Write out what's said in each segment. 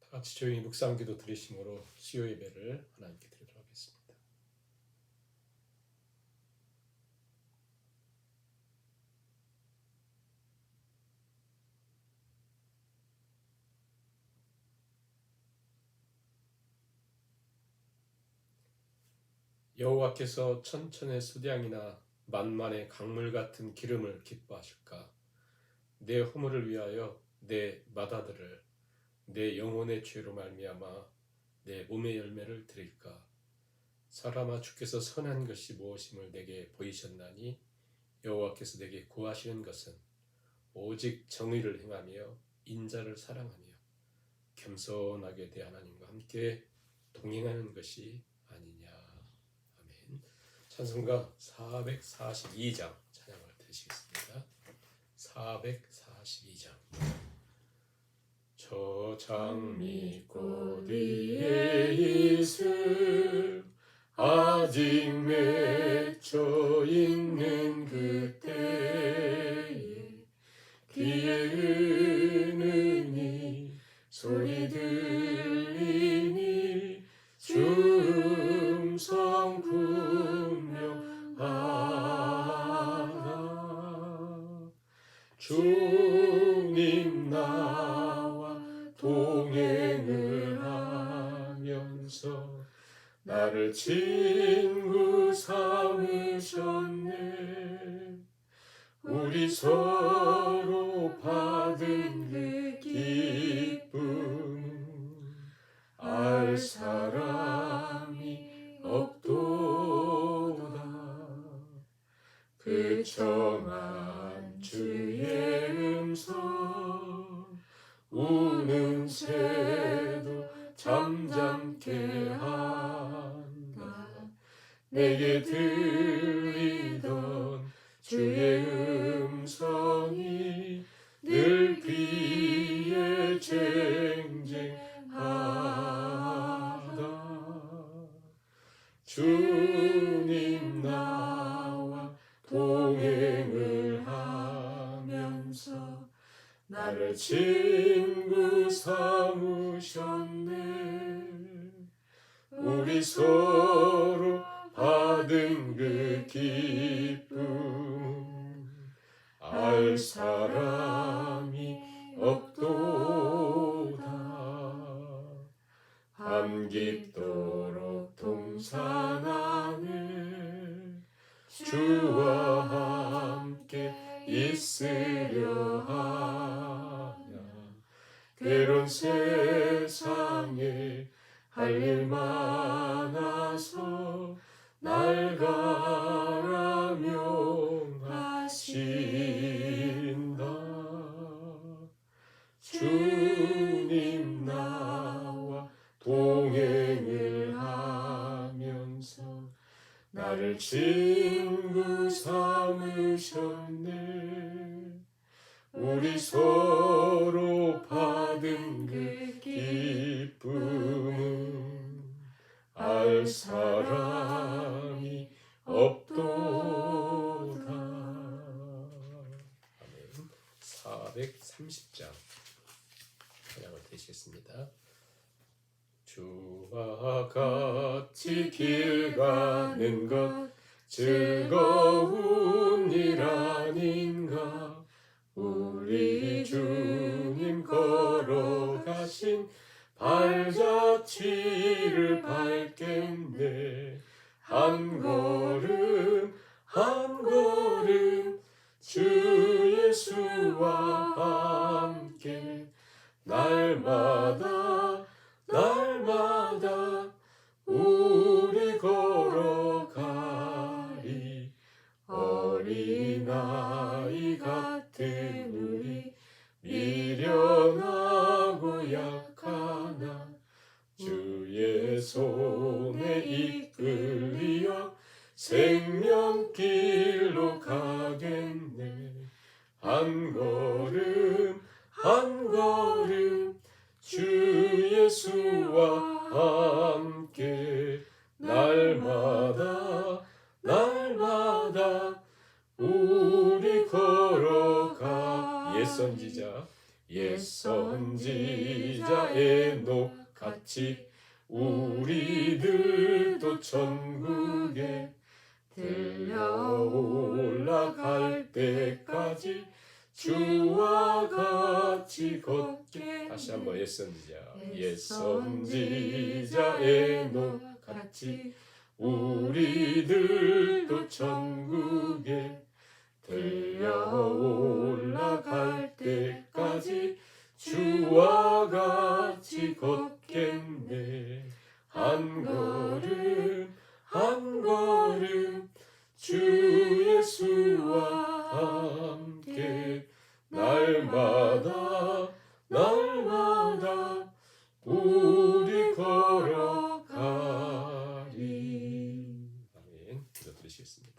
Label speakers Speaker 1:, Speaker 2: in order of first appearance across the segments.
Speaker 1: 다 같이 조용히 묵상기도 드리심으로 수요 예배를 하나님께 드리도록 하겠습니다. 여호와께서 천천의 수량이나 만만의 강물 같은 기름을 기뻐하실까? 내 허물을 위하여 내 마다들을 내 영혼의 죄로 말미암아 내 몸의 열매를 드릴까? 사람아, 주께서 선한 것이 무엇임을 내게 보이셨나니 여호와께서 내게 구하시는 것은 오직 정의를 행하며 인자를 사랑하며 겸손하게 대 하나님과 함께 동행하는 것이 아니냐. 아멘. 찬송가 442장 찬양을 드리시겠습니다. 442장. 저 장미꽃 위에 있을 아직 맺혀 있는 그때에 귀에 은은히 소리 들리니 주 음성 분명하다. 주님 나와 동행을 하면서 나를 친구 삼으셨네. 우리 서로 받은 그 기쁨 알 사람이 없도다. 그 청한 주의 음성 우는 새도 잠잠케 한다. 내게 들리던 주의 음성이 늘 귀에 쟁쟁하다. 주님 나와 동행을 하면서 나를 친구 삼으셨네. 우리 서로 받은 그 기쁨 알 사람이 없도다. 밤 깊도록 동산 안에 주와 함께 있으려 하냐. 괴로운 세상에 할 일 많아서 날 가라 명하신다. 주님 나와 동행을 하면서 나를 친구 삼으셨네. 우리 서로 받은 그 기쁨은 알 사람이 없도다. 아멘. 430장 찬양을 드리시겠습니다. 주와 같이 길 가는 것 즐거운 일 아닌가. 우리 주님 걸어가신 발자취를 밟겠네. 한 걸음 한 걸음 주 예수와 함께 날마다 우리 걸어가리. 어린아이 같은 우리 미련하고 약하나 주의 손에 이끌리어 생명길로 가겠네. 한 걸음 한 걸음 주 예수와 함께 날마다 우리 걸어가. 옛 선지자 옛 선지자 에녹같이 우리들도 천국에 들려 올라갈 때까지 주와 같이 걷게. 다시 한번 옛 선지자 에녹같이 우리들도 천국에 들려 올라갈 때까지 주와 같이 걷겠네. 한 걸음 한 걸음 주 예수와 함께 날마다 우리 걸어가리. 아멘. 기도드리시겠습니다.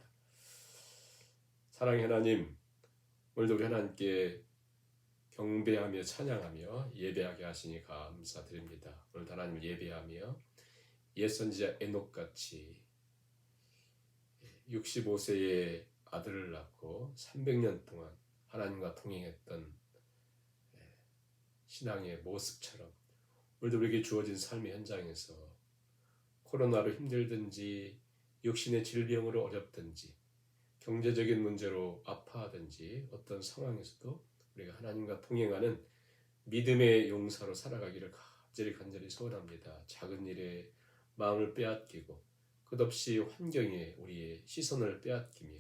Speaker 1: 사랑의 하나님, 오늘도 우리 하나님께 경배하며 찬양하며 예배하게 하시니 감사드립니다. 오늘도 하나님을 예배하며 옛 선지자 에녹같이 65세의 아들을 낳고 300년 동안 하나님과 동행했던 신앙의 모습처럼 오늘도 우리에게 주어진 삶의 현장에서 코로나로 힘들든지 육신의 질병으로 어렵든지 경제적인 문제로 아파하든지 어떤 상황에서도 우리가 하나님과 동행하는 믿음의 용사로 살아가기를 간절히 소원합니다. 작은 일에 마음을 빼앗기고 끝없이 환경에 우리의 시선을 빼앗기며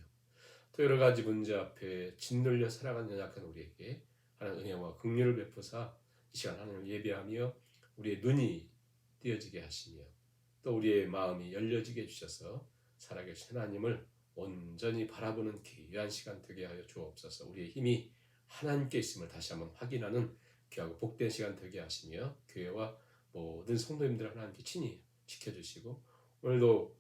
Speaker 1: 또 여러 가지 문제 앞에 짓눌려 살아가는 연약한 우리에게 하나님 은혜와 긍휼을 베푸사 이 시간 하나님을 예배하며 우리의 눈이 띄어지게 하시며 또 우리의 마음이 열려지게 해주셔서 살아계신 하나님을 온전히 바라보는 귀한 시간 되게 하여 주옵소서. 우리의 힘이 하나님께 있음을 다시 한번 확인하는 귀하고 복된 시간 되게 하시며 교회와 모든 성도님들 하나님께 친히 지켜주시고 오늘도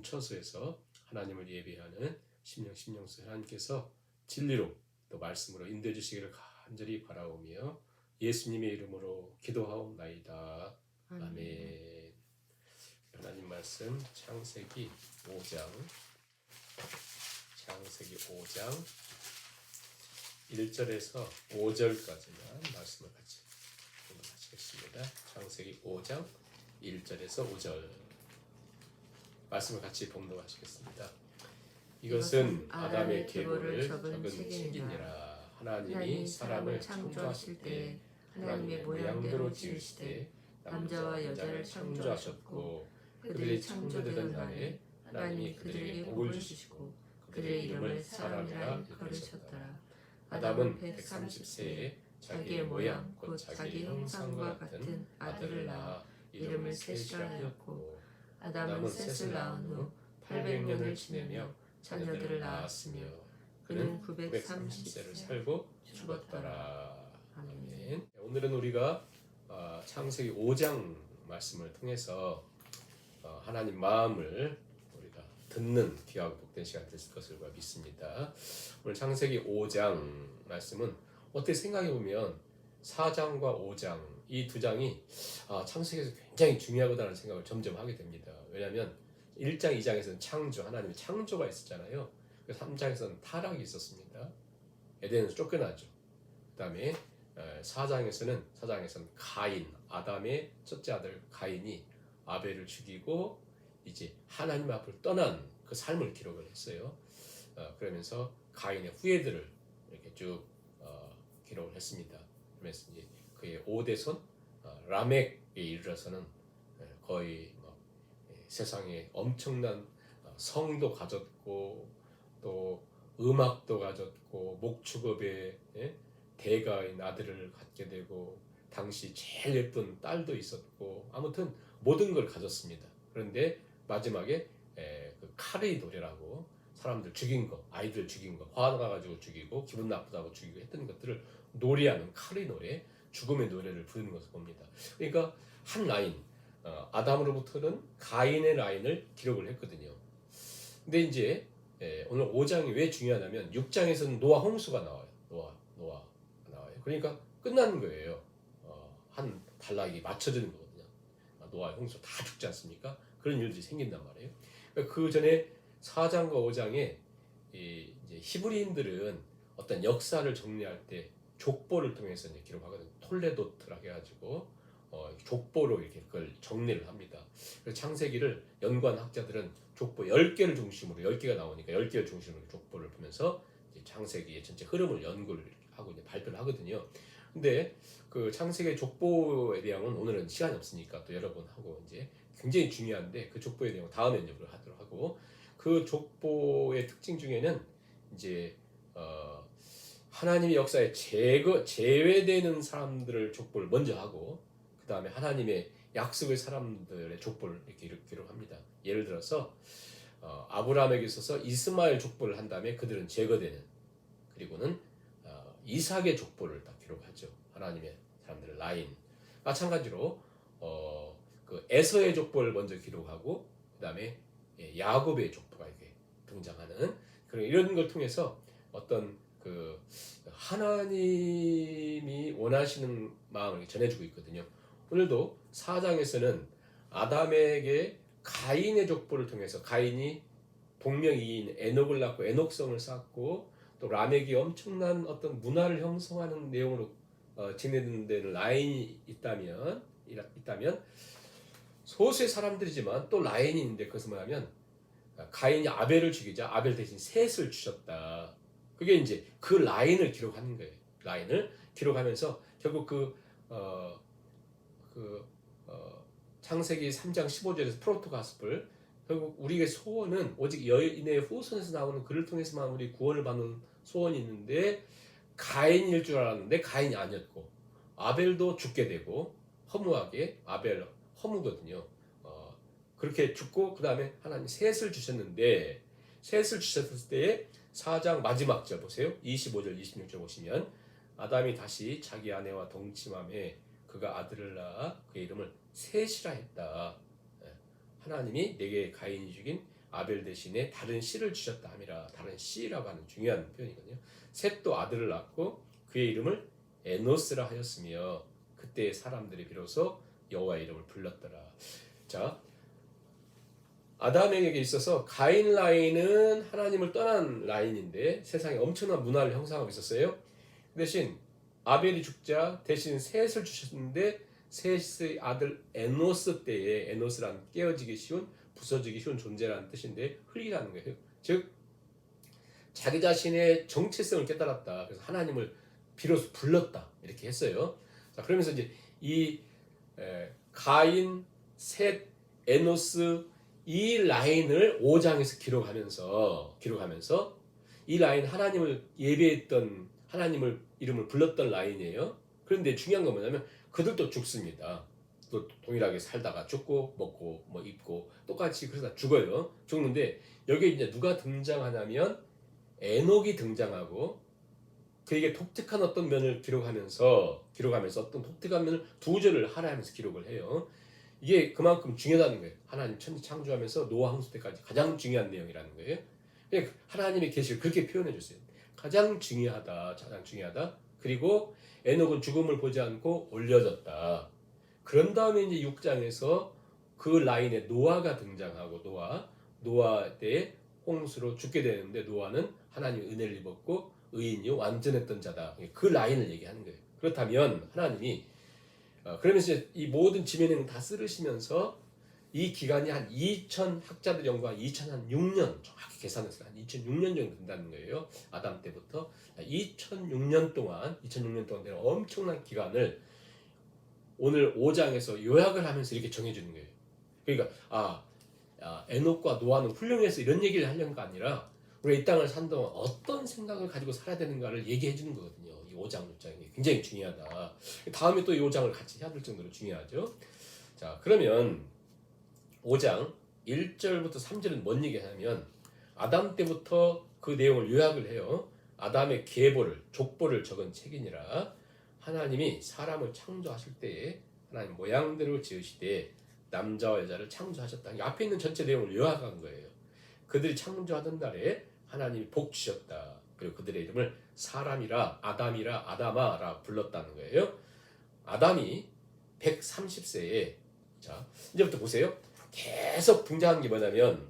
Speaker 1: 처소에서 하나님을 예배하는 심령수 하나님께서 진리로 또 말씀으로 인도해 주시기를 간절히 바라오며 예수님의 이름으로 기도하옵나이다. 아멘. 하나님 말씀 창세기 5장 1절에서 5절까지만 말씀을 같이 공부하시겠습니다. 창세기 5장 1절에서 5절 말씀을 같이 봉독하시겠습니다. 이것은 아담의 계보를 적은 책이니라. 하나님이 사람을 창조하실 때 하나님의 모양대로 지으시되 남자와 여자를 창조하셨고 그들이 창조되던 날에 하나님이 그들에게 복을 주시고 그들의 이름을 사람이라 일컬으셨더라. 아담은 130세에 자기의 모양 곧 자기 형상과 같은 아들을 낳아 이름을 셋이라 하였고 아담은 셋을 낳은 후 800년을 지내며 자녀들을 낳았으며 그는 930세를 살고 죽었더라. 아멘. 오늘은 우리가 창세기 5장 말씀을 통해서 하나님 마음을 우리가 듣는 귀하고 복된 시간 됐을 것을 믿습니다. 오늘 창세기 5장 말씀은 어떻게 생각해보면 4장과 5장 이 두 장이 창세기에서 굉장히 중요하다는 생각을 점점 하게 됩니다. 왜냐하면 1장, 2장에서는 창조, 하나님의 창조가 있었잖아요. 3장에서는 타락이 있었습니다. 에덴에서 쫓겨나죠. 그 다음에 4장에서는 가인, 아담의 첫째 아들 가인이 아벨을 죽이고 이제 하나님 앞을 떠난 그 삶을 기록을 했어요. 그러면서 가인의 후예들을 이렇게 쭉 기록을 했습니다. 그러면서 이제 그의 5대손 라멕에 이르러서는 거의 세상에 엄청난 성도 가졌고 또 음악도 가졌고 목축업에 대가인 아들을 갖게 되고 당시 제일 예쁜 딸도 있었고 아무튼 모든 걸 가졌습니다. 그런데 마지막에 그 카레이 노래라고 사람들 죽인 거, 아이들 죽인 거, 화나가지고 죽이고 기분 나쁘다고 죽이고 했던 것들을 노래하는 카레이 노래, 죽음의 노래를 부르는 것을 봅니다. 그러니까 한 라인, 아담으로부터는 가인의 라인을 기록을 했거든요. 근데 이제 오늘 5장이 왜 중요하냐면 6장에서는 노아 홍수가 나와요. 노아가 나와요. 그러니까 끝나는 거예요. 한 단락이 맞춰지는 거거든요. 노아의 홍수 다 죽지 않습니까? 그런 일들이 생긴단 말이에요. 그 전에 4장과 5장에 이제 히브리인들은 어떤 역사를 정리할 때 족보를 통해서 이제 기록하거든요. 톨레도트라고 해가지고 족보로 이렇게 그걸 정리를 합니다. 그래서 창세기를 연구한 학자들은 족보 10개를 중심으로 10개가 나오니까 10개를 중심으로 족보를 보면서 이제 창세기의 전체 흐름을 연구를 하고 이제 발표를 하거든요. 근데 그 창세기 족보에 대한 건 오늘은 시간이 없으니까 또 여러 번 하고 이제 굉장히 중요한데 그 족보에 대한 건 다음에 이제 하도록 하고 그 족보의 특징 중에는 이제 하나님의 역사에 제외되는 사람들을 족보를 먼저 하고 그 다음에 하나님의 약속의 사람들의 족보를 이렇게 기록합니다. 예를 들어서 아브라함에게 있어서 이스마엘 족보를 한 다음에 그들은 제거되는 그리고는 이삭의 족보를 다 기록하죠. 하나님의 사람들의 라인. 마찬가지로 그 에서의 족보를 먼저 기록하고 그 다음에 야곱의 족보가 이렇게 등장하는 그런 이런 걸 통해서 어떤 그 하나님이 원하시는 마음을 전해주고 있거든요. 오늘도 4장에서는 아담에게 가인의 족보를 통해서 가인이 동명이인 에녹을 낳고 에녹성을 쌓고 또 라멕이 엄청난 어떤 문화를 형성하는 내용으로 진행되는 라인이 있다면 소수의 사람들이지만 또 라인이 있는데 그것은 뭐냐면 가인이 아벨을 죽이자 아벨 대신 셋을 주셨다. 그게 이제 그 라인을 기록하는 거예요. 라인을 기록하면서 결국 창세기 3장 15절에서 프로토가스플 결국 우리의 소원은 오직 여인의 후손에서 나오는 그를 통해서만 우리 구원을 받는 소원이 있는데 가인일 줄 알았는데 가인이 아니었고 아벨도 죽게 되고 허무하게 아벨 허무거든요. 그렇게 죽고 그 다음에 하나님 셋을 주셨는데 셋을 주셨을 때에 4장 마지막 절 보세요. 25절 26절 보시면 아담이 다시 자기 아내와 동침함에 그가 아들을 낳아 그의 이름을 셋이라 했다. 하나님이 내게 가인이 죽인 아벨 대신에 다른 씨를 주셨다 함이라. 다른 씨라고 하는 중요한 표현이거든요. 셋도 아들을 낳고 그의 이름을 에노스라 하였으며 그때 사람들이 비로소 여호와의 이름을 불렀더라. 자, 아담에게 있어서 가인 라인은 하나님을 떠난 라인인데 세상에 엄청난 문화를 형성하고 있었어요. 그 대신 아벨이 죽자 대신 셋을 주셨는데 셋의 아들 에노스 때에 에노스란 깨어지기 쉬운 부서지기 쉬운 존재라는 뜻인데 흙이라는 거예요. 즉 자기 자신의 정체성을 깨달았다. 그래서 하나님을 비로소 불렀다 이렇게 했어요. 자, 그러면서 이제 이 가인, 셋, 에노스 이 라인을 5장에서 기록하면서 이 라인 하나님을 예배했던 하나님을 이름을 불렀던 라인이에요. 그런데 중요한 건 뭐냐면 그들도 죽습니다. 또 동일하게 살다가 죽고 먹고 뭐 입고 똑같이 그러다 죽어요. 죽는데 여기에 이제 누가 등장하냐면 에녹이 등장하고 그에게 독특한 어떤 면을 기록하면서 어떤 독특한 면을 두 절을 하나하면서 기록을 해요. 이게 그만큼 중요하다는 거예요. 하나님 천지 창조하면서 노아 홍수 때까지 가장 중요한 내용이라는 거예요. 하나님의 계시를 그렇게 표현해 줬어요. 가장 중요하다. 그리고 에녹은 죽음을 보지 않고 올려졌다. 그런 다음에 이제 6장에서 그 라인에 노아가 등장하고 노아 때 홍수로 죽게 되는데 노아는 하나님의 은혜를 입었고 의인이 완전했던 자다. 그 라인을 얘기하는 거예요. 그렇다면 하나님이 그러면서 이 모든 지면을 다 쓰시면서 이 기간이 한 2000 학자들 연구한 2006년 정확히 계산해서 한 2006년 정도 된다는 거예요. 아담 때부터 2006년 동안 되는 엄청난 기간을 오늘 5장에서 요약을 하면서 이렇게 정해주는 거예요. 그러니까 에녹과 노아는 훌륭해서 이런 얘기를 하려는 거 아니라 우리가 이 땅을 산 동안 어떤 생각을 가지고 살아야 되는가를 얘기해 주는 거거든요. 이 5장, 6장이 굉장히 중요하다. 다음에 또 이 5장을 같이 해야 될 정도로 중요하죠. 자, 그러면 5장 1절부터 3절은 뭔 얘기하냐면 아담 때부터 그 내용을 요약을 해요. 아담의 족보를 적은 책이니라. 하나님이 사람을 창조하실 때에 하나님 모양대로 지으시되 남자와 여자를 창조하셨다. 앞에 있는 전체 내용을 요약한 거예요. 그들이 창조하던 날에 하나님이 복 주셨다. 그리고 그들의 이름을 사람이라 아담아라 불렀다는 거예요. 아담이 130세에 자 이제부터 보세요. 계속 등장한 게 뭐냐면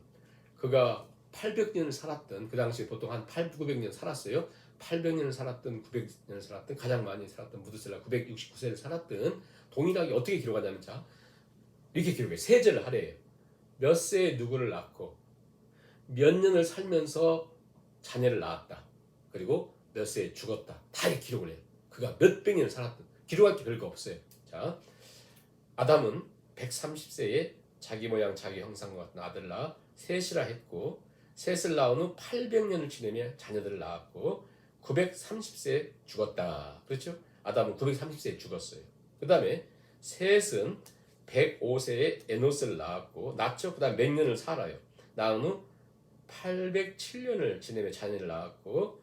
Speaker 1: 그가 800년을 살았던 그 당시에 보통 한 800, 900년 살았어요. 800년을 살았든 900년을 살았든 가장 많이 살았던 무드셀라 969세를 살았든 동일하게 어떻게 기록하냐면 자 이렇게 기록해. 세제를 하래요. 몇 세에 누구를 낳고 몇 년을 살면서 자녀를 낳았다. 그리고 몇 세에 죽었다. 다 이렇게 기록을 해요. 그가 몇백 년을 살았든 기록할 게 별거 없어요. 자, 아담은 130세에 자기 모양 자기 형상과 같은 아들을 낳아 셋이라 했고 셋을 낳은 후 800년을 지내며 자녀들을 낳았고 930세에 죽었다. 그렇죠? 아담은 930세에 죽었어요. 그 다음에 셋은 105세에 에노스를 낳았죠. 그 다음 몇 년을 살아요. 낳은 후 807년을 지내며 자녀를 낳았고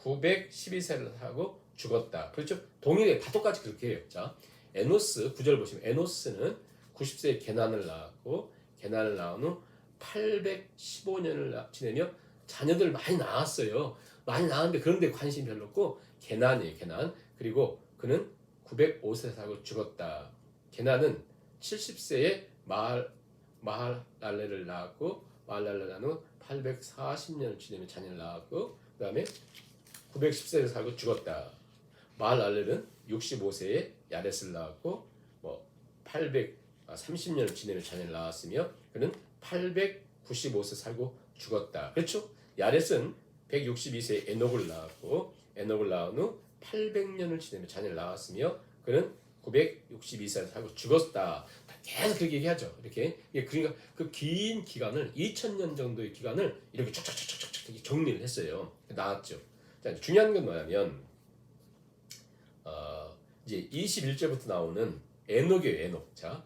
Speaker 1: 912세를 하고 죽었다. 그렇죠? 동일해. 다 똑같이 그렇게 해요. 자, 에노스 9절 보시면 에노스는 90세에 게난을 낳았고 게난을 낳은 후 815년을 지내며 자녀들 많이 낳았어요. 많이 낳았는데 그런데 관심이 별로 없고 게난이에요. 게난. 그리고 그는 905세 살고 죽었다. 게난은 70세에 마할랄레를 낳았고 마할랄레를 낳은 후 840년을 지내며 자녀를 낳았고 그 다음에 910세를 살고 죽었다. 마할랄렐은 65세에 야렛을 낳았고 830년을 지내며 자녀를 낳았으며 그는 895세 살고 죽었다. 그렇죠? 야렛은 162세에 에녹을 낳았고 에녹을 낳은 후 800년을 지내며 자녀를 낳았으며 그는 962세를 살고 죽었다. 계속 그렇게 얘기하죠. 이렇게 그러니까 그 긴 기간을 2000년 정도의 기간을 이렇게 쫙쫙쫙쫙쫙 정리를 했어요. 나왔죠. 자, 중요한 건 뭐냐면 이제 21절부터 나오는 에녹이에요. 에녹. 자,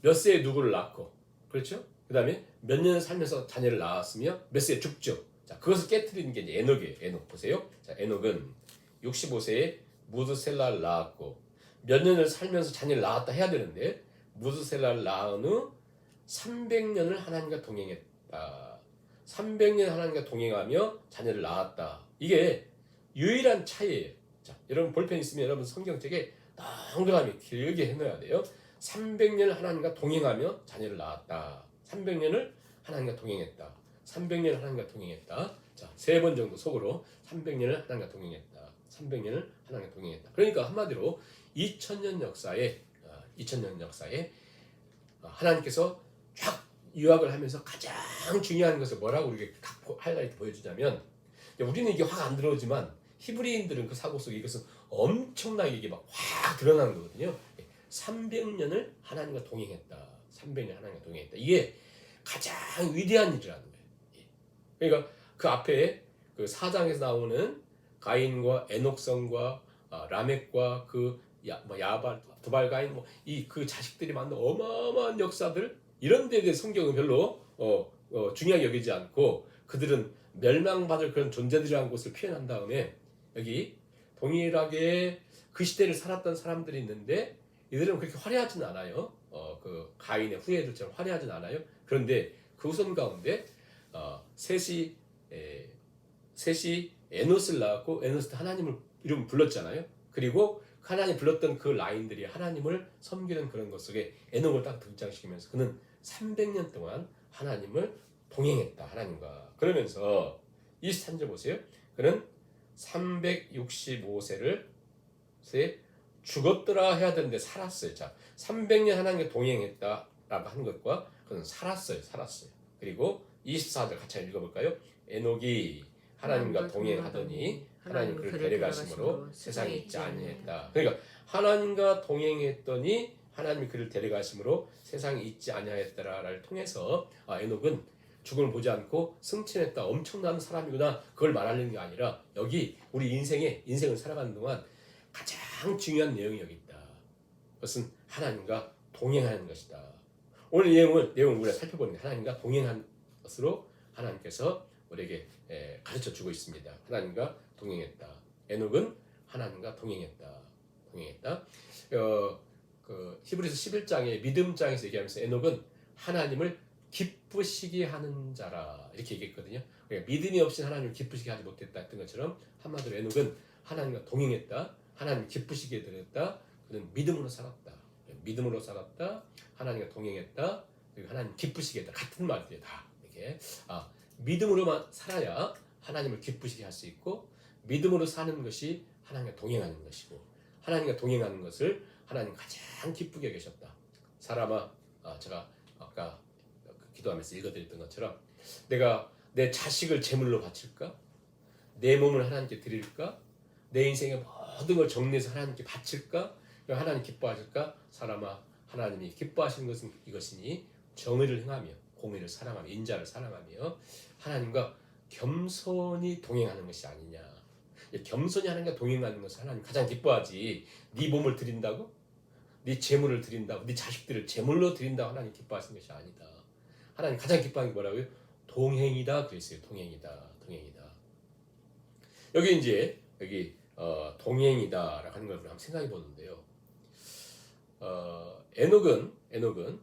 Speaker 1: 몇 세에 누구를 낳고 그렇죠? 그 다음에 몇 년을 살면서 자녀를 낳았으며 몇 세에 죽죠. 자, 그것을 깨트리는 게 이제 에녹이에요. 에녹 보세요. 자, 에녹은 65세에 무드셀라를 낳았고 몇 년을 살면서 자녀를 낳았다 해야 되는데 무드셀라를 낳은 후 300년을 하나님과 동행했다. 300년 하나님과 동행하며 자녀를 낳았다. 이게 유일한 차이예요. 자, 여러분 볼펜 있으면 여러분 성경책에 동그라미 길게 해놓아야 돼요. 300년 하나님과 동행하며 자녀를 낳았다. 300년을 하나님과 동행했다. 300년을 하나님과 동행했다. 자, 3번 정도 속으로 300년을 하나님과 동행했다. 300년을 하나님과 동행했다. 그러니까 한마디로 2000년 역사에 하나님께서 쫙 유학을 하면서 가장 중요한 것을 뭐라고 우리에게 하이라이트 보여주냐면 우리는 이게 확 안 들어오지만 히브리인들은 그 사고 속에 이것은 엄청나게 이게 막 확 드러나는 거거든요. 300년을 하나님과 동행했다. 300년 하나님과 동행했다. 이게 가장 위대한 일이라는 거예요. 그러니까 그 앞에 그 4장에서 나오는 가인과 에녹성과 라멕과 그 야발, 두발가인 이 그 자식들이 만든 어마어마한 역사들 이런 데에 대해 성경은 별로 중요하게 여기지 않고 그들은 멸망받을 그런 존재들이라는 것을 표현한 다음에 여기 동일하게 그 시대를 살았던 사람들이 있는데 이들은 그렇게 화려하진 않아요. 그 가인의 후예들처럼 화려하진 않아요. 그런데 그 후손 가운데 셋이 에노스를 낳았고 에노스도 하나님을 이름 불렀잖아요. 그리고 하나님 불렀던 그 라인들이 하나님을 섬기는 그런 것 속에 에녹을 딱 등장시키면서 그는 300년 동안 하나님을 동행했다. 하나님과. 그러면서 23절 보세요. 그는 365세를 죽었더라 해야 되는데 살았어요. 자, 300년 하나님과 동행했다라고 한 것과 그는 살았어요. 그리고 24절 같이 읽어볼까요? 에녹이 하나님과 동행하더니 하나님 그를 데려가심으로 세상에 있지 아니했다. 그러니까 하나님과 동행했더니 하나님이 그를 데려가심으로 세상에 있지 아니하였다를 통해서 에녹은 죽음을 보지 않고 승천했다. 엄청난 사람이구나. 그걸 말하는 게 아니라 여기 우리 인생을 살아가는 동안 가장 중요한 내용이 여기 있다. 그것은 하나님과 동행하는 것이다. 오늘 내용을 우리가 살펴보는 게 하나님과 동행한 것으로 하나님께서 우리에게 가르쳐 주고 있습니다. 하나님과 동행했다. 에녹은 하나님과 동행했다. 그 히브리서 11장의 믿음장에서 얘기하면서 에녹은 하나님을 기쁘시게 하는 자라 이렇게 얘기했거든요. 그러니까 믿음이 없이 하나님을 기쁘시게 하지 못했다 했던 것처럼 한마디로 에녹은 하나님과 동행했다. 하나님 기쁘시게 되었다. 그는 믿음으로 살았다. 하나님과 동행했다. 그리고 하나님 기쁘시게 했다. 같은 말들이 다 이렇게 믿음으로만 살아야 하나님을 기쁘시게 할 수 있고 믿음으로 사는 것이 하나님과 동행하는 것이고 하나님과 동행하는 것을 하나님 가장 기쁘게 계셨다. 사람아, 제가 아까 기도하면서 읽어드렸던 것처럼 내가 내 자식을 제물로 바칠까? 내 몸을 하나님께 드릴까? 내 인생의 모든 걸 정리해서 하나님께 바칠까? 하나님 기뻐하실까? 사람아, 하나님이 기뻐하시는 것은 이것이니 정의를 행하며 공의를 사랑하며 인자를 사랑하며 하나님과 겸손히 동행하는 것이 아니냐. 겸손히 하나님과 동행하는 것을 하나님 가장 기뻐하지. 네 몸을 드린다고? 네 재물을 드린다고? 네 자식들을 제물로 드린다고 하나님 기뻐하시는 것이 아니다. 하나님 가장 기뻐하는 게 뭐라고요? 동행이다 그랬어요. 동행이다. 여기 이제 동행이다라고 하는 걸 한번 생각해 보는데요. 에녹은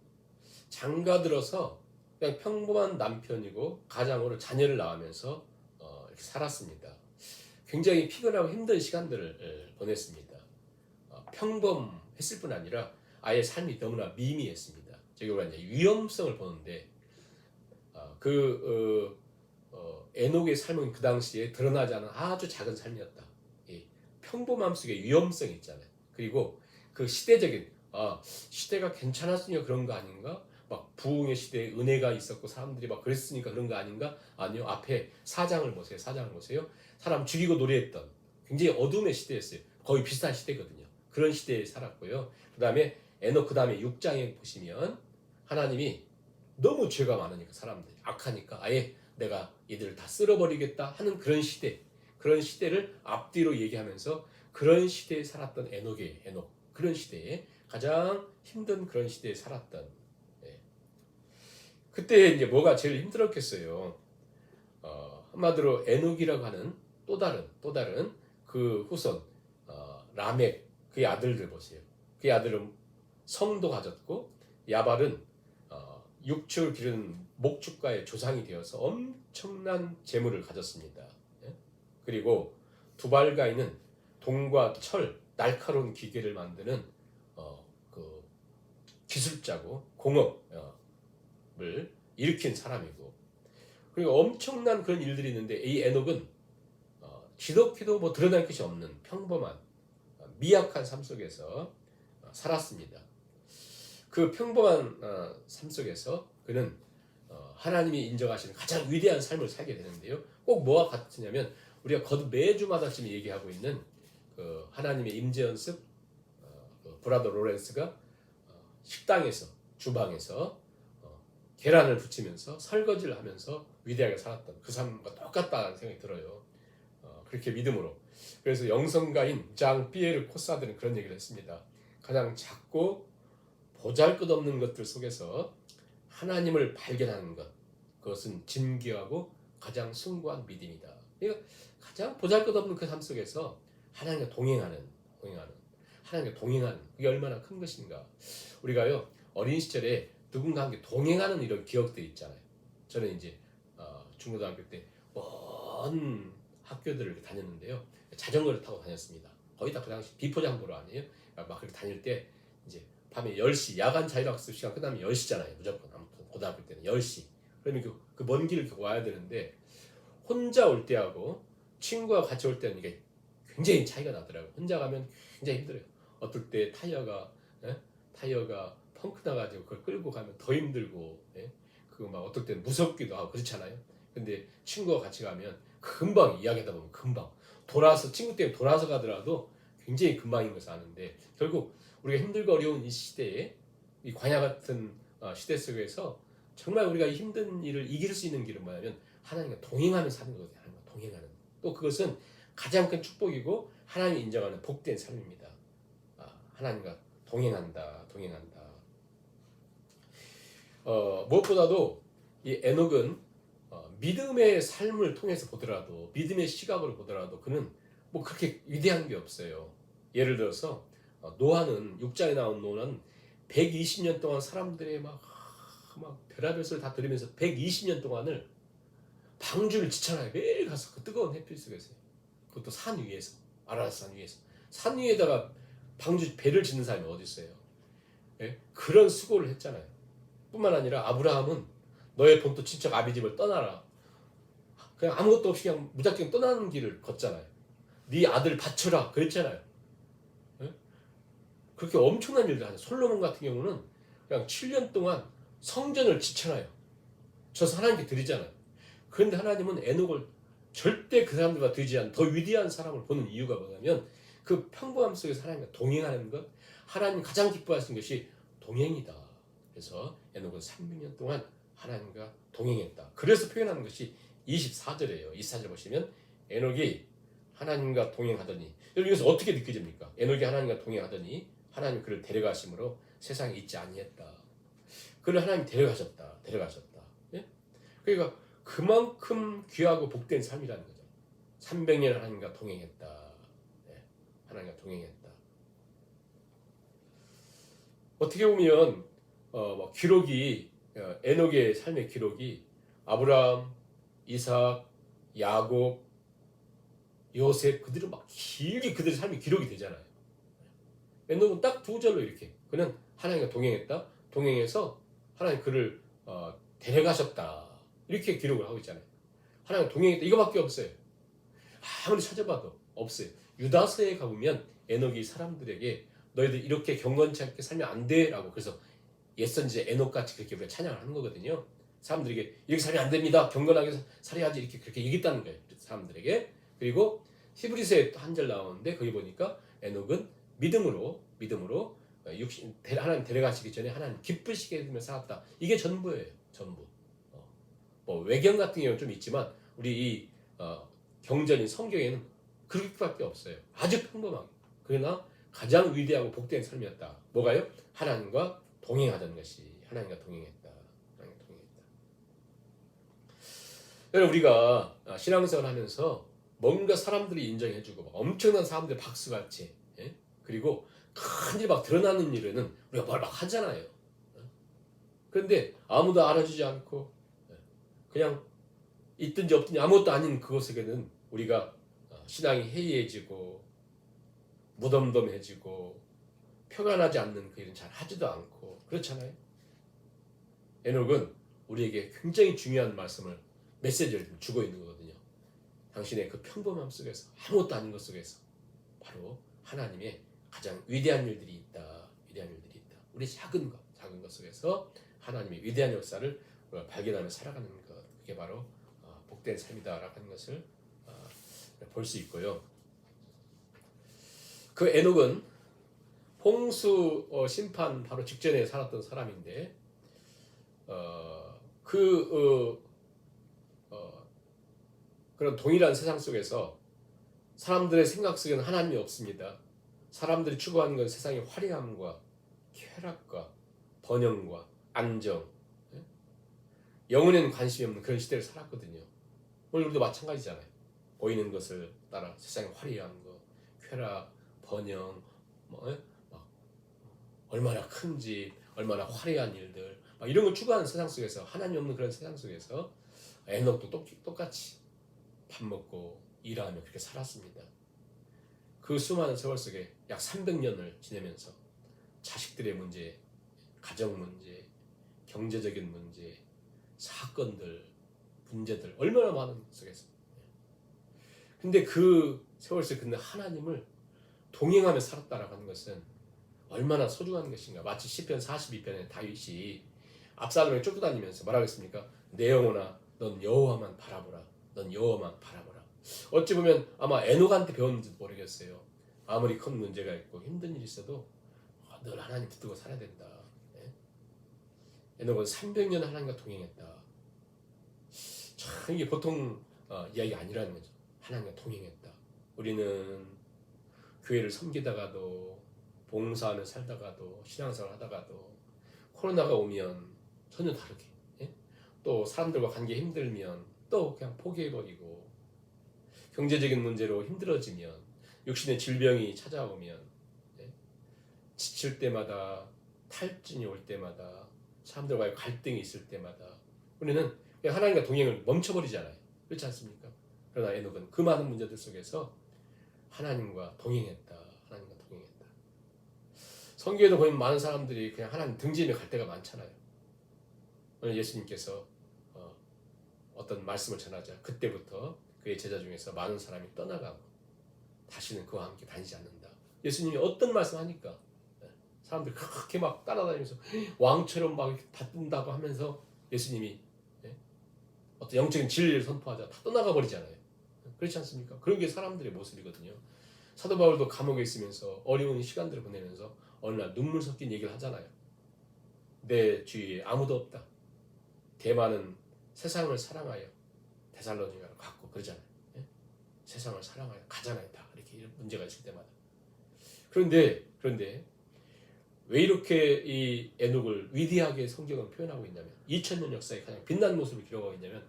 Speaker 1: 장가들어서 그냥 평범한 남편이고 가장으로 자녀를 낳으면서 이렇게 살았습니다. 굉장히 피곤하고 힘든 시간들을 보냈습니다. 평범했을 뿐 아니라 아예 삶이 너무나 미미했습니다. 저기 뭐라 이제 위험성을 보는데 에녹의 삶은 그 당시에 드러나지 않은 아주 작은 삶이었다. 평범함 속에 위험성이 있잖아요. 그리고 그 시대적인 시대가 괜찮았으니까 그런 거 아닌가? 막 부흥의 시대에 은혜가 있었고 사람들이 막 그랬으니까 그런 거 아닌가? 아니요. 앞에 사장을 보세요. 사람 죽이고 노래했던 굉장히 어둠의 시대였어요. 거의 비슷한 시대거든요. 그런 시대에 살았고요. 그 다음에 에녹 그 다음에 6장에 보시면 하나님이 너무 죄가 많으니까 사람들이 악하니까 아예 내가 이들을 다 쓸어버리겠다 하는 그런 시대를 앞뒤로 얘기하면서 그런 시대에 살았던 에녹 그런 시대에 가장 힘든 그런 시대에 살았던 그때 이제 뭐가 제일 힘들었겠어요. 한마디로 에녹이라고 하는 또 다른 그 후손 라멕 그의 아들들 보세요. 그의 아들은 성도 가졌고 야발은 육축을 기르는 목축가의 조상이 되어서 엄청난 재물을 가졌습니다. 그리고 두발가인은 동과 철, 날카로운 기계를 만드는 그 기술자고 공업을 일으킨 사람이고 그리고 엄청난 그런 일들이 있는데 이 에녹은 지독히도 뭐 드러날 것이 없는 평범한 미약한 삶 속에서 살았습니다. 그 평범한 삶 속에서 그는 하나님이 인정하시는 가장 위대한 삶을 살게 되는데요. 꼭 뭐와 같으냐면 우리가 거듭 매주마다 지금 얘기하고 있는 그 하나님의 임재 연습 브라더 로렌스가 식당에서 주방에서 계란을 부치면서 설거지를 하면서 위대하게 살았던 그 삶과 똑같다는 생각이 들어요. 그렇게 믿음으로. 그래서 영성가인 장 피에르 코사드는 그런 얘기를 했습니다. 가장 작고 보잘것없는 것들 속에서 하나님을 발견하는 것, 그것은 진귀하고 가장 숭고한 믿음이다. 그러니까 가장 보잘것없는 그 삶 속에서 하나님과 동행하는 그게 얼마나 큰 것인가. 우리가요 어린 시절에 누군가 함께 동행하는 이런 기억들이 있잖아요. 저는 이제 중고등학교 때 먼 학교들을 다녔는데요. 자전거를 타고 다녔습니다. 거의 다 그 당시 비포장도로 아니에요. 막 그렇게 다닐 때 이제 밤에 10시 야간 자율학습 시간 끝나면 10시잖아요. 무조건 아무튼 고등학교 때는 10시. 그러면 그 먼 길을 와야 되는데 혼자 올 때하고 친구와 같이 올 때는 이게 굉장히 차이가 나더라고요. 혼자 가면 굉장히 힘들어요. 어떨 때 타이어가 펑크 나가지고 그걸 끌고 가면 더 힘들고 그거 막 어떨 때는 무섭기도 하고 그렇잖아요. 근데 친구와 같이 가면 금방 이야기하다 보면 금방 친구 때문에 돌아서 가더라도 굉장히 금방인 것을 아는데 결국 우리가 힘들고 어려운 이 시대에 이 광야 같은 시대 속에서 정말 우리가 이 힘든 일을 이길 수 있는 길은 뭐냐면 하나님과 동행하며 사는 거거든요. 하나님과 동행하는. 또 그것은 가장 큰 축복이고 하나님이 인정하는 복된 삶입니다. 하나님과 동행한다. 무엇보다도 이 에녹은 믿음의 삶을 통해서 보더라도 믿음의 시각으로 보더라도 그는 뭐 그렇게 위대한 게 없어요. 예를 들어서 노아는 6장에 나온 노아는 120년 동안 사람들의 막 별의별 소리 다 들으면서 120년 동안을 방주를 지쳐나요. 매일 가서 그 뜨거운 햇빛 속에서 그것도 산 위에서 아라산 위에서 산 위에다가 배를 짓는 사람이 어디 있어요? 예? 그런 수고를 했잖아요. 뿐만 아니라 아브라함은 너의 본토 친척 아비 집을 떠나라. 그냥 아무것도 없이 그냥 무작정 떠나는 길을 걷잖아요. 네 아들 바쳐라 그랬잖아요. 예? 그렇게 엄청난 일들 하죠. 솔로몬 같은 경우는 그냥 7년 동안 성전을 지쳐놔요. 저 하나님께 드리잖아요. 그런데 하나님은 에녹을 절대 그 사람들과 되지 않은 더 위대한 사람을 보는 이유가 뭐냐면 그 평범함 속에서 하나님과 동행하는 것, 하나님 가장 기뻐하시는 것이 동행이다. 그래서 에녹은 300년 동안 하나님과 동행했다. 그래서 표현하는 것이 24절이에요. 24절 보시면 에녹이 하나님과 동행하더니, 여기서 어떻게 느껴집니까? 에녹이 하나님과 동행하더니 하나님 그를 데려가심으로 세상에 있지 아니했다. 그를 하나님 데려가셨다. 예? 그러니까 그만큼 귀하고 복된 삶이라는 거죠. 300년 하나님과 동행했다. 예, 하나님과 동행했다. 어떻게 보면 기록이 에녹의 삶의 기록이 아브라함, 이삭, 야곱, 요셉 그들은 막 길게 그들의 삶이 기록이 되잖아요. 에녹은 딱 두 절로 이렇게 그는 하나님과 동행했다. 동행해서 하나님 그를 데려가셨다. 이렇게 기록을 하고 있잖아요. 하나님 동행했다. 이거밖에 없어요. 아무리 찾아봐도 없어요. 유다서에 가보면 에녹이 사람들에게 너희들 이렇게 경건치 않게 살면 안 돼 라고, 그래서 옛선지자 에녹같이 그렇게 우리가 찬양을 하는 거거든요. 사람들에게 이렇게 살면 안 됩니다. 경건하게 살아야지 이렇게 그렇게 얘기했다는 거예요. 사람들에게. 그리고 히브리서에 또 한 절 나오는데 거기 보니까 에녹은 믿음으로 하나님 데려가시기 전에 하나님 기쁘시게 해주며 살았다. 이게 전부예요. 전부. 뭐 외경 같은 경우는 좀 있지만 우리 이 경전인 성경에는 그렇게밖에 없어요. 아주 평범하게. 그러나 가장 위대하고 복된 삶이었다. 뭐가요? 하나님과 동행하던 것이. 하나님과 동행했다. 하나님과 동행했다. 여러분 우리가 신앙생활 하면서 뭔가 사람들이 인정해주고 엄청난 사람들의 박수같이, 예? 그리고 큰일 막 드러나는 일에는 우리가 뭘 막 하잖아요. 그런데 아무도 알아주지 않고 그냥 있든지 없든지 아무것도 아닌 그곳에게는 우리가 신앙이 해이해지고 무덤덤해지고 표가 나지 않는 그 일은 잘 하지도 않고 그렇잖아요. 에녹은 우리에게 굉장히 중요한 말씀을, 메시지를 주고 있는 거거든요. 당신의 그 평범함 속에서, 아무것도 아닌 것 속에서 바로 하나님의 가장 위대한 일들이 있다. 위대한 일들이 있다. 우리 작은 것 속에서 하나님의 위대한 역사를 발견하며 살아가는 것, 그게 바로 복된 삶이다라고 하는 것을 볼 수 있고요. 그 에녹은 홍수 심판 바로 직전에 살았던 사람인데 그런 동일한 세상 속에서 사람들의 생각 속에는 하나님이 없습니다. 사람들이 추구하는 건 세상의 화려함과 쾌락과 번영과 안정, 영혼에는 관심이 없는 그런 시대를 살았거든요. 오늘 우리도 마찬가지잖아요. 보이는 것을 따라 세상의 화려한 것, 쾌락, 번영, 막 얼마나 큰 집, 얼마나 화려한 일들, 막 이런 걸 추구하는 세상 속에서, 하나님 없는 그런 세상 속에서 에녹도 똑같이 밥 먹고 일하며 그렇게 살았습니다. 그 수많은 세월 속에 약 300년을 지내면서 자식들의 문제, 가정 문제, 경제적인 문제, 사건들, 문제들 얼마나 많은 속에서. 근데 그 세월 속에 근데 하나님을 동행하며 살았다라고 하는 것은 얼마나 소중한 것인가. 마치 시편 42편의 다윗이 압살롬을 쫓겨다니면서 뭐라고 했습니까? 내 영혼아 넌 여호와만 바라보라. 넌 여호와만 바라보라. 어찌 보면 아마 에녹한테 배웠는지도 모르겠어요. 아무리 큰 문제가 있고 힘든 일이 있어도 늘 하나님 붙들고 살아야 된다. 에녹은 300년 하나님과 동행했다. 참 이게 보통 이야기가 아니라는 거죠. 하나님과 동행했다. 우리는 교회를 섬기다가도 봉사하며 살다가도 신앙생활 하다가도 코로나가 오면 전혀 다르게, 또 사람들과 관계 힘들면 또 그냥 포기해버리고, 경제적인 문제로 힘들어지면, 육신의 질병이 찾아오면, 지칠 때마다, 탈진이 올 때마다, 사람들과의 갈등이 있을 때마다 우리는 그냥 하나님과 동행을 멈춰버리잖아요. 그렇지 않습니까? 그러나 에녹은 그 많은 문제들 속에서 하나님과 동행했다. 하나님과 동행했다. 성경에도 보면 많은 사람들이 그냥 하나님 등지며 갈 때가 많잖아요. 오늘 예수님께서 어떤 말씀을 전하자 그때부터 그의 제자 중에서 많은 사람이 떠나가고 다시는 그와 함께 다니지 않는다. 예수님이 어떤 말씀하니까 사람들이 그렇게 막 따라다니면서 왕처럼 막 받든다고 하면서 예수님이 어떤 영적인 진리를 선포하자 다 떠나가 버리잖아요. 그렇지 않습니까? 그런 게 사람들의 모습이거든요. 사도 바울도 감옥에 있으면서 어려운 시간들을 보내면서 어느 날 눈물 섞인 얘기를 하잖아요. 내 주위에 아무도 없다. 대만은 세상을 사랑하여 데살로니가로 갔고 그러잖아요. 세상을 사랑하여 가잖아요. 다 이렇게 이런 문제가 있을 때마다. 그런데 왜 이렇게 이 에녹을 위대하게 성경은 표현하고 있냐면 2000년 역사의 가장 빛난 모습을 기록하고 있냐면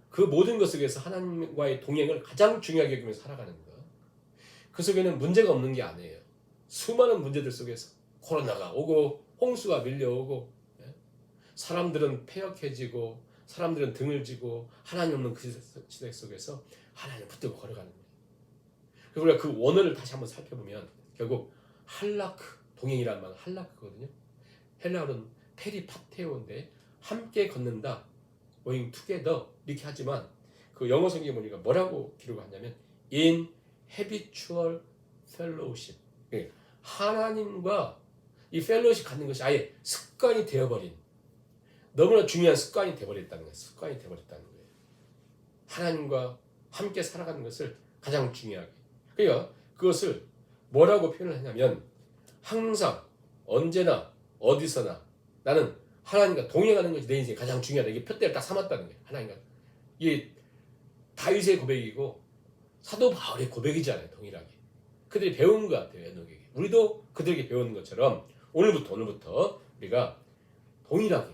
Speaker 1: 그 모든 것 속에서 하나님과의 동행을 가장 중요하게 여기면서 살아가는 거. 그 속에는 문제가 없는 게 아니에요. 수많은 문제들 속에서 코로나가 오고 홍수가 밀려오고 사람들은 패역해지고 사람들은 등을 지고 하나님 없는 그 시대 속에서 하나님을 붙들고 걸어가는 거예요. 그리고 우리가 그 원어를 다시 한번 살펴보면 결국 할라크, 동행이라는 말은 할라크거든요. 헬라어는 페리파테오인데 함께 걷는다, going together 이렇게 하지만 그 영어 성경에 보니까 뭐라고 기록하냐면 in habitual fellowship. 하나님과 이 펠로우십 갖는 것이 아예 습관이 되어버린 너무나 중요한 습관이 되어버렸다는 거예요. 습관이 되어버렸다는 거예요. 하나님과 함께 살아가는 것을 가장 중요하게. 그러니까 그것을 뭐라고 표현을 하냐면 항상 언제나 어디서나 나는 하나님과 동행하는 것이 내 인생에 가장 중요하다. 이게 표대를 딱 삼았다는 거예요. 하나님과. 이게 다윗의 고백이고 사도 바울의 고백이잖아요. 동일하게. 그들이 배운 것 같아요. 에녹에게. 우리도 그들에게 배우는 것처럼 오늘부터 우리가 동일하게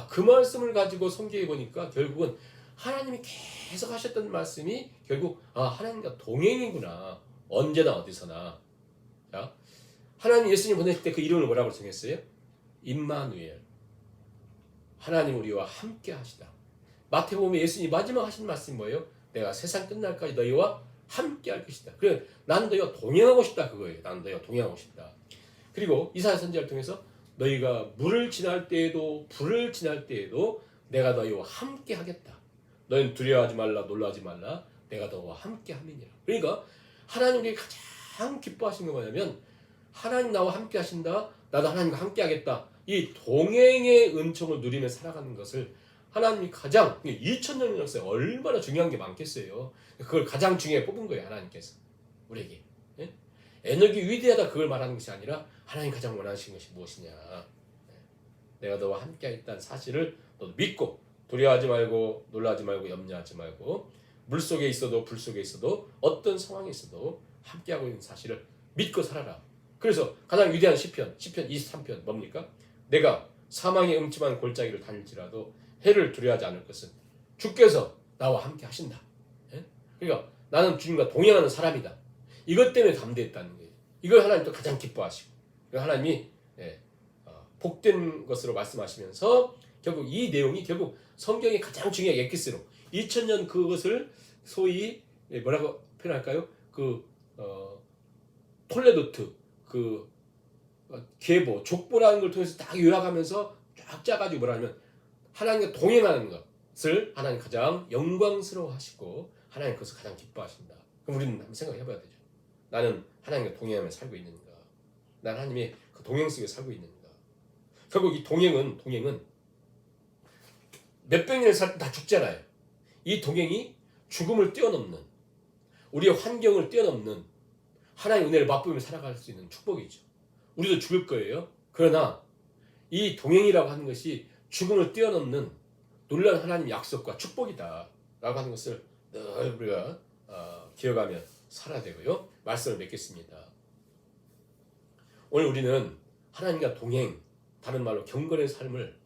Speaker 1: 그 말씀을 가지고 성경에 보니까 결국은 하나님이 계속 하셨던 말씀이 결국 하나님과 동행이구나. 언제나 어디서나. 자, 하나님 예수님 보내실 때 그 이름을 뭐라고 정했어요? 임마누엘. 하나님 우리와 함께 하시다. 마태복음에 예수님이 마지막 하신 말씀이 뭐예요? 내가 세상 끝날까지 너희와 함께 할 것이다. 그래, 난 너희와 동행하고 싶다 그거예요. 난 너희와 동행하고 싶다. 그리고 이사야 선지자를 통해서 너희가 물을 지날 때에도 불을 지날 때에도 내가 너희와 함께 하겠다. 너희는 두려워하지 말라, 놀라지 말라. 내가 너와 함께 함이니라. 그러니까 하나님께 가장 기뻐하시는 게 뭐냐면 하나님 나와 함께 하신다. 나도 하나님과 함께 하겠다. 이 동행의 은총을 누리며 살아가는 것을 하나님이 가장 2000년 역사에 얼마나 중요한 게 많겠어요. 그걸 가장 중요하게 뽑은 거예요. 하나님께서 우리에게. 에녹이 위대하다 그걸 말하는 것이 아니라 하나님 가장 원하시는 것이 무엇이냐. 내가 너와 함께 하겠다는 사실을 너도 믿고 두려워하지 말고 놀라지 말고 염려하지 말고 물속에 있어도 불 속에 있어도 어떤 상황에 있어도 함께하고 있는 사실을 믿고 살아라. 그래서 가장 위대한 시편 23편 뭡니까? 내가 사망의 음침한 골짜기를 다닐지라도 해를 두려워하지 않을 것은 주께서 나와 함께 하신다. 그러니까 나는 주님과 동행하는 사람이다. 이것 때문에 담대했다는 거예요. 이걸 하나님 또 가장 기뻐하시고 하나님이 복된 것으로 말씀하시면서 결국 이 내용이 결국 성경의 가장 중요한 엑기스로 2000년 그것을 소위 뭐라고 표현할까요? 톨레도트 계보 족보라는 걸 통해서 딱 요약하면서 쫙 짜가지고 뭐라 하면 하나님과 동행하는 것을 하나님 가장 영광스러워 하시고 하나님 그것을 가장 기뻐하신다. 그럼 우리는 한번 생각해 봐야 되죠. 나는 하나님과 동행하며 살고 있는가? 나는 하나님의 그 동행 속에 살고 있는가? 결국 이 동행은 몇백 년을 살 때 다 죽잖아요. 이 동행이 죽음을 뛰어넘는 우리의 환경을 뛰어넘는 하나님의 은혜를 맛보며 살아갈 수 있는 축복이죠. 우리도 죽을 거예요. 그러나 이 동행이라고 하는 것이 죽음을 뛰어넘는 놀라운 하나님의 약속과 축복이다 라고 하는 것을 늘 우리가 기억하며 살아야 되고요. 말씀을 맺겠습니다. 오늘 우리는 하나님과 동행, 다른 말로 경건의 삶을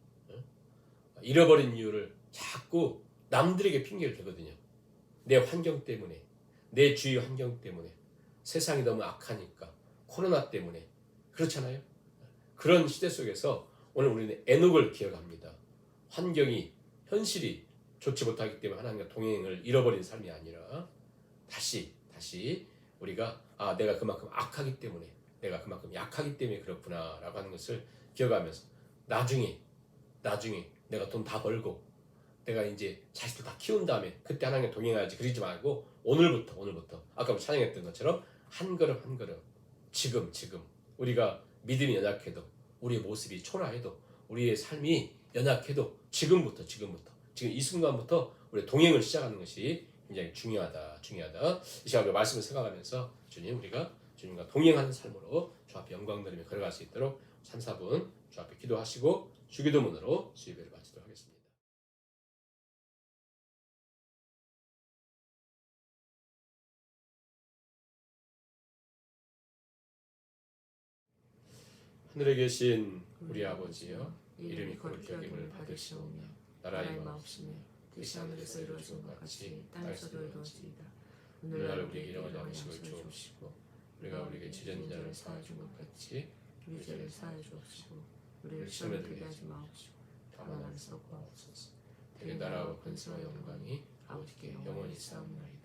Speaker 1: 잃어버린 이유를 자꾸 남들에게 핑계를 대거든요. 내 환경 때문에, 내 주위 환경 때문에, 세상이 너무 악하니까, 코로나 때문에 그렇잖아요. 그런 시대 속에서 오늘 우리는 에녹을 기억합니다. 환경이, 현실이 좋지 못하기 때문에 하나님과 동행을 잃어버린 삶이 아니라 다시 우리가 내가 그만큼 악하기 때문에, 내가 그만큼 약하기 때문에 그렇구나 라고 하는 것을 기억하면서 나중에 내가 돈 다 벌고 내가 이제 자식들 다 키운 다음에 그때 하나님과 동행하지 그러지 말고 오늘부터 아까 찬양했던 것처럼 한 걸음 한 걸음 지금 우리가 믿음이 연약해도 우리의 모습이 초라해도 우리의 삶이 연약해도 지금부터 지금 이 순간부터 우리 동행을 시작하는 것이 굉장히 중요하다. 이 시간에 말씀을 생각하면서 주님 우리가 주님과 동행하는 삶으로 주 앞에 영광 드리며 걸어갈 수 있도록 3, 4분 주 앞에 기도하시고 주기도문으로 주예배를 마치도록 하겠습니다. 하늘에 계신 우리 아버지여 이름이 거룩히 여김을 받으시오며 나라의 마옵시며 뜻이 하늘에서 이루어진 것 같이 땅에서도 이루어지이다. 오늘날 우리에게 일용할 양식을 주옵시고 우리가 우리에게 지른 자를 사하여 준 것 같이 우리 죄를 사하여 주옵시고 우리를 시험에 들게 하지 마옵시고 다만 안에서 구하옵소서. 대개 나라와 권세와 영광이 아버지께 영원히 있사옵나이다.